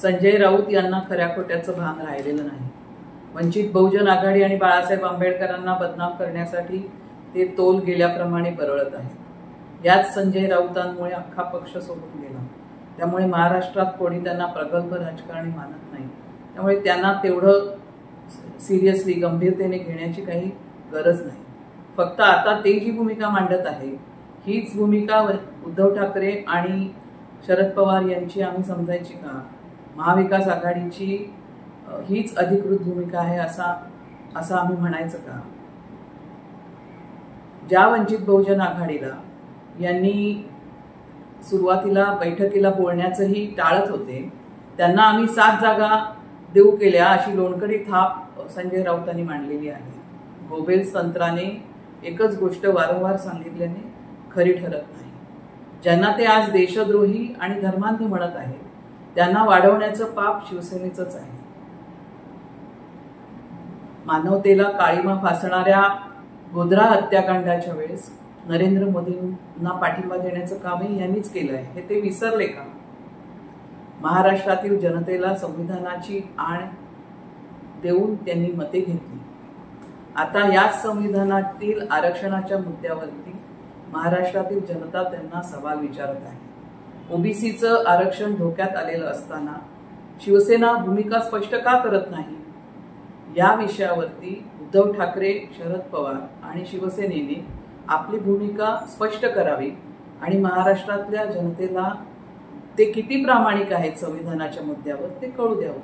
संजय राऊत यांना खऱ्या खोट्याचं भान राहिलेलं नाही। वंचित बहुजन आघाडी आणि बाळासाहेब आंबेडकरांना बदनाम करण्यासाठी ते तोल गेल्याप्रमाणे बरळत आहेत। याच संजय राऊतांमुळे अख्खा पक्ष सोडून गेला। त्यामुळे महाराष्ट्रात कोणी त्यांना प्रगल्भ राजकारणी मानत नाही। त्यामुळे त्यांना तेवढं सिरियसली गंभीरतेने घेण्याची काही गरज नाही। फक्त आता ते जी भूमिका मांडत आहे हीच भूमिका उद्धव ठाकरे आणि शरद पवार यांची आम्ही समजायची का? महाविकास आघाडीची हीच अधिकृत भूमिका आहे असं आम्ही म्हणायचं का? ज्या वंचित बहुजन आघाडीला यांनी सुरुवातीला बैठकीला बोलण्याचंही टाळत होते त्यांना आम्ही 7 जागा देऊ केल्या अशी लोणकडी थाप संजय राऊतांनी मांडलेली आहे। गोबेल्स तंत्राने एकच गोष्ट वारंवार सांगितल्याने खरी ठरत नाही। ज्यांना ते आज देशद्रोही आणि धर्मांध म्हणत आहेत त्यांना वाढवण्याचं पाप शिवसेनेचंच आहे। मानवतेला काळीमा फासणाऱ्या गोध्रा हत्याकांडाच्या वेळेस नरेंद्र मोदींना पाठिंबा देण्याचं कामही यांनीच केलं आहे, हे ते विसरले का? महाराष्ट्रातील जनतेला संविधानाची आण देऊन त्यांनी मते घेतली। आता याच संविधानातील आरक्षणाच्या मुद्द्यावरती महाराष्ट्रातील जनता त्यांना सवाल विचारत आहे। ओबीसीचं आरक्षण धोक्यात आलेलं असताना शिवसेना भूमिका स्पष्ट का करत नाही? या विषयावरती उद्धव ठाकरे, शरद पवार आणि शिवसेनेने आपली भूमिका स्पष्ट करावी आणि महाराष्ट्रातल्या जनतेला ते किती प्रामाणिक आहेत संविधानाच्या मुद्द्यावर ते कळू द्यावं।